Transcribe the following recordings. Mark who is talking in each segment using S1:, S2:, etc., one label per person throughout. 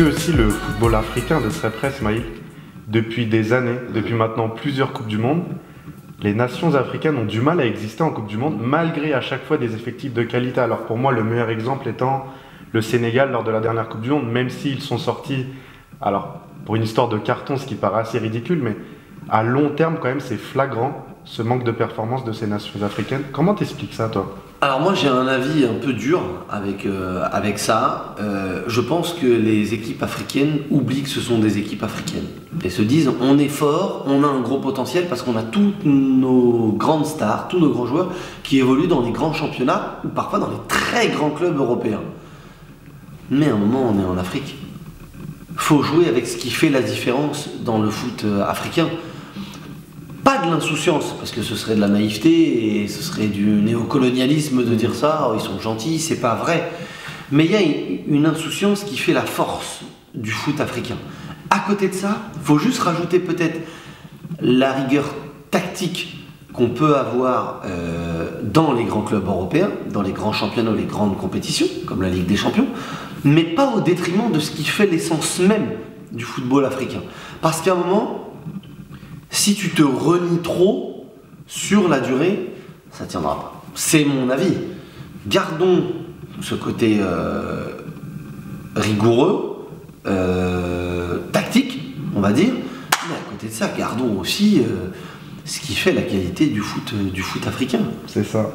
S1: suis aussi le football africain de très près, Smaïl. Depuis des années, depuis maintenant plusieurs Coupes du Monde, les nations africaines ont du mal à exister en Coupe du Monde, malgré à chaque fois des effectifs de qualité. Alors pour moi, le meilleur exemple étant le Sénégal lors de la dernière Coupe du Monde, même s'ils sont sortis, alors pour une histoire de carton, ce qui paraît assez ridicule, mais à long terme quand même c'est flagrant, ce manque de performance de ces nations africaines. Comment t'expliques ça, toi?
S2: Alors moi j'ai un avis un peu dur avec ça. Je pense que les équipes africaines oublient que ce sont des équipes africaines et se disent on est fort, on a un gros potentiel parce qu'on a toutes nos grandes stars, tous nos grands joueurs qui évoluent dans les grands championnats ou parfois dans les très grands clubs européens. Mais à un moment on est en Afrique. Faut jouer avec ce qui fait la différence dans le foot africain. Pas de l'insouciance, parce que ce serait de la naïveté et ce serait du néocolonialisme de dire ça, oh, ils sont gentils, c'est pas vrai. Mais il y a une insouciance qui fait la force du foot africain. À côté de ça, il faut juste rajouter peut-être la rigueur tactique qu'on peut avoir dans les grands clubs européens, dans les grands championnats ou les grandes compétitions, comme la Ligue des Champions, mais pas au détriment de ce qui fait l'essence même du football africain. Parce qu'à un moment, si tu te renies trop sur la durée, ça ne tiendra pas. C'est mon avis. Gardons ce côté rigoureux, tactique, on va dire, mais à côté de ça, gardons aussi ce qui fait la qualité du foot africain.
S1: C'est ça.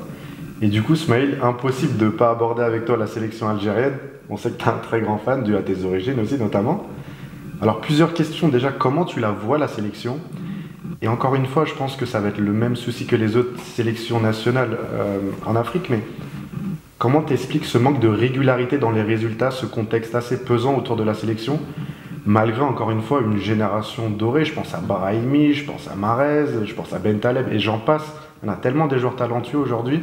S1: Et du coup, Smaïl, impossible de ne pas aborder avec toi la sélection algérienne. On sait que tu es un très grand fan, dû à tes origines aussi notamment. Alors plusieurs questions déjà, comment tu la vois la sélection ? Et encore une fois, je pense que ça va être le même souci que les autres sélections nationales en Afrique, mais comment t'expliques ce manque de régularité dans les résultats, ce contexte assez pesant autour de la sélection, malgré encore une fois une génération dorée? Je pense à Brahimi, je pense à Mahrez, je pense à Bentaleb, et j'en passe. On a tellement des joueurs talentueux aujourd'hui.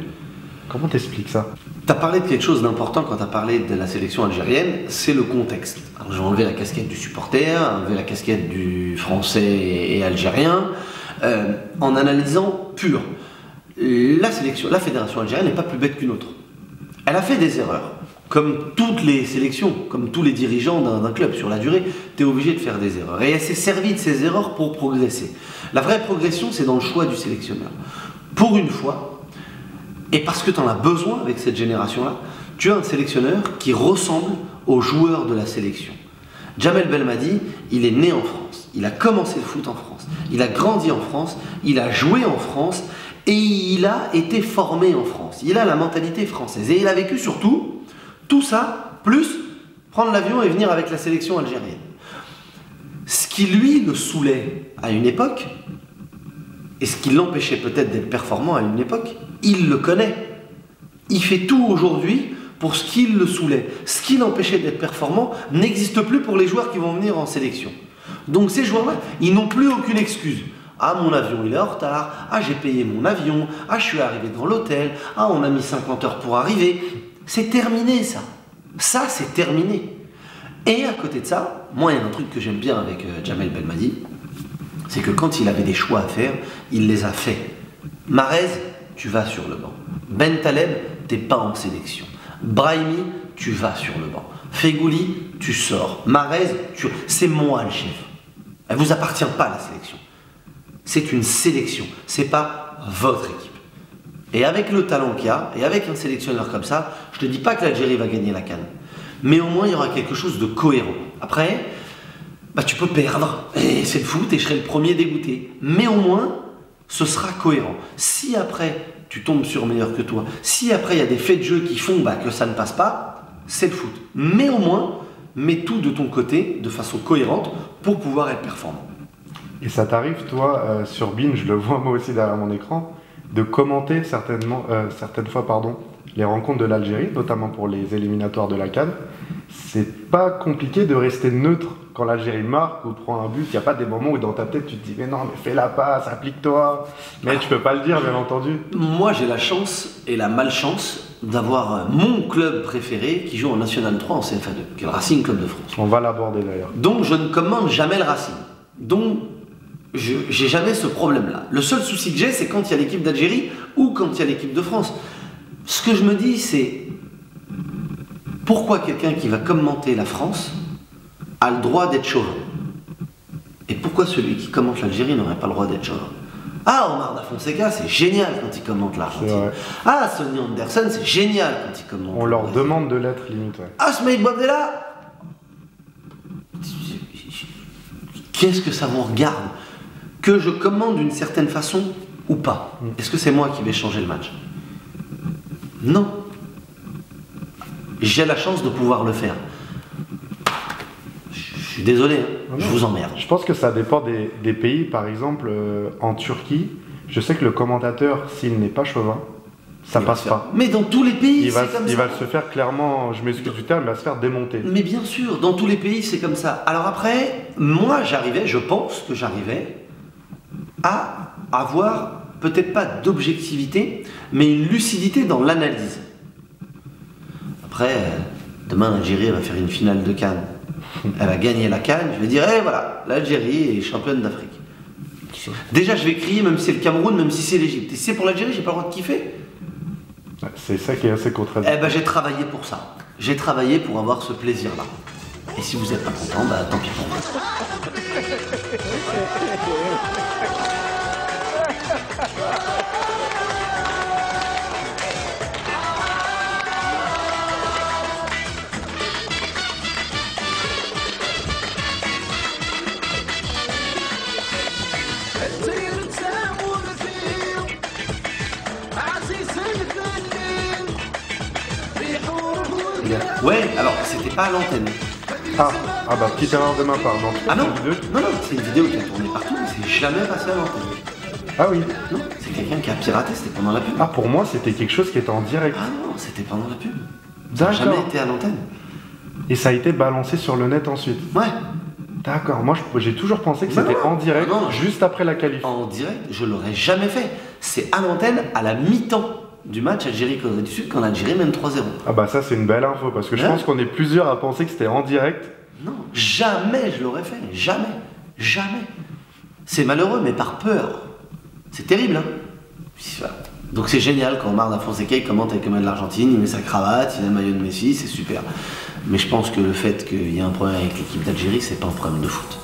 S1: Comment t'expliques ça?
S2: Tu as parlé de quelque chose d'important quand tu as parlé de la sélection algérienne, c'est le contexte. Alors je vais enlever la casquette du supporter, enlever la casquette du français et algérien, en analysant pur. La fédération algérienne n'est pas plus bête qu'une autre. Elle a fait des erreurs. Comme toutes les sélections, comme tous les dirigeants d'un club sur la durée, tu es obligé de faire des erreurs. Et elle s'est servie de ces erreurs pour progresser. La vraie progression, c'est dans le choix du sélectionneur. Pour une fois, et parce que tu en as besoin avec cette génération-là, tu as un sélectionneur qui ressemble aux joueurs de la sélection. Djamel Belmadi, il est né en France, il a commencé le foot en France, il a grandi en France, il a joué en France et il a été formé en France. Il a la mentalité française et il a vécu surtout tout ça, plus prendre l'avion et venir avec la sélection algérienne. Ce qui lui le saoulait à une époque, et ce qui l'empêchait peut-être d'être performant à une époque, il le connaît. Il fait tout aujourd'hui pour ce qui le saoulait. Ce qui l'empêchait d'être performant n'existe plus pour les joueurs qui vont venir en sélection. Donc ces joueurs-là, ils n'ont plus aucune excuse. Ah, mon avion il est en retard. Ah, j'ai payé mon avion. Ah, je suis arrivé dans l'hôtel. Ah, on a mis 50 heures pour arriver. C'est terminé ça. Ça, c'est terminé. Et à côté de ça, moi, il y a un truc que j'aime bien avec Djamel Belmadi, c'est que quand il avait des choix à faire, il les a faits. Mahrez, tu vas sur le banc. Bentaleb, t'es pas en sélection. Brahimi, tu vas sur le banc. Fegouli, tu sors. Mahrez, c'est moi le chef. Elle vous appartient pas la sélection. C'est une sélection. C'est pas votre équipe. Et avec le talent qu'il y a, et avec un sélectionneur comme ça, je te dis pas que l'Algérie va gagner la CAN. Mais au moins, il y aura quelque chose de cohérent. Après, tu peux perdre, et c'est le foot, et je serai le premier dégoûté. Mais au moins, ce sera cohérent. Si après, tu tombes sur meilleur que toi, si après, il y a des faits de jeu qui font que ça ne passe pas, c'est le foot. Mais au moins, mets tout de ton côté, de façon cohérente, pour pouvoir être performant.
S1: Et ça t'arrive, toi, sur BeIN, je le vois moi aussi derrière mon écran, de commenter certaines fois les rencontres de l'Algérie, notamment pour les éliminatoires de la CAN. C'est pas compliqué de rester neutre quand l'Algérie marque ou prend un but. Il n'y a pas des moments où dans ta tête tu te dis mais non, mais fais la passe, applique-toi. Mais tu peux pas le dire, bien entendu.
S2: Moi, j'ai la chance et la malchance d'avoir mon club préféré qui joue en National 3 en CFA2, qui est le Racing Club de France.
S1: On va l'aborder d'ailleurs.
S2: Donc je ne commande jamais le Racing. Donc j'ai jamais ce problème-là. Le seul souci que j'ai, c'est quand il y a l'équipe d'Algérie ou quand il y a l'équipe de France. Ce que je me dis, c'est pourquoi quelqu'un qui va commenter la France a le droit d'être chauvin. Et pourquoi celui qui commente l'Algérie n'aurait pas le droit d'être chauvin? Ah, Omar Da Fonseca, c'est génial quand il commente l'Argentine. Ah, Sonny Anderson, c'est génial quand il commente.
S1: On leur demande de l'être limite. Ouais.
S2: Ah, Smaïl Bouabdella, qu'est-ce que ça vous regarde? Que je commande d'une certaine façon ou pas? Est-ce que c'est moi qui vais changer le match? Non. J'ai la chance de pouvoir le faire. Je suis désolé, hein, je vous emmerde.
S1: Je pense que ça dépend des pays. Par exemple, en Turquie, je sais que le commentateur, s'il n'est pas chauvin, ça passe pas.
S2: Mais dans tous les pays, c'est comme ça.
S1: Il va se faire clairement, je m'excuse du terme, il va se faire démonter.
S2: Mais bien sûr, dans tous les pays, c'est comme ça. Alors après, moi, je pense que j'arrivais à avoir peut-être pas d'objectivité, mais une lucidité dans l'analyse. Après, demain, l'Algérie va faire une finale de CAN. Elle va gagner la CAN, je vais dire, voilà, l'Algérie est championne d'Afrique. Déjà, je vais crier, même si c'est le Cameroun, même si c'est l'Égypte. Et si c'est pour l'Algérie, j'ai pas le droit de kiffer.
S1: C'est ça qui est assez contradictoire.
S2: J'ai travaillé pour ça. J'ai travaillé pour avoir ce plaisir-là. Et si vous n'êtes pas content, tant pis pour vous. Ouais, alors c'était pas à l'antenne.
S1: Ah bah petite erreur de ma part, non.
S2: Ah non, non, c'est une vidéo qui a tourné partout, mais c'est jamais passé à l'antenne.
S1: Ah oui.
S2: Non, c'est quelqu'un qui a piraté, c'était pendant la pub.
S1: Ah, pour moi, c'était quelque chose qui était en direct.
S2: Ah non, c'était pendant la pub. Ça n'a jamais été à l'antenne.
S1: Et ça a été balancé sur le net ensuite.
S2: Ouais.
S1: D'accord, moi j'ai toujours pensé que c'était en direct, juste après la qualif.
S2: En direct, je l'aurais jamais fait. C'est à l'antenne, à la mi-temps du match Algérie-Corée du Sud, quand l'Algérie mène 3-0.
S1: Ah bah ça c'est une belle info, parce que je pense qu'on est plusieurs à penser que c'était en direct.
S2: Non, jamais je l'aurais fait, jamais, jamais. C'est malheureux, mais par peur. C'est terrible, hein. Donc c'est génial quand Omar Da Fonseca il commente avec le maillot de l'Argentine, il met sa cravate, il a le maillot de Messi, c'est super. Mais je pense que le fait qu'il y ait un problème avec l'équipe d'Algérie, c'est pas un problème de foot.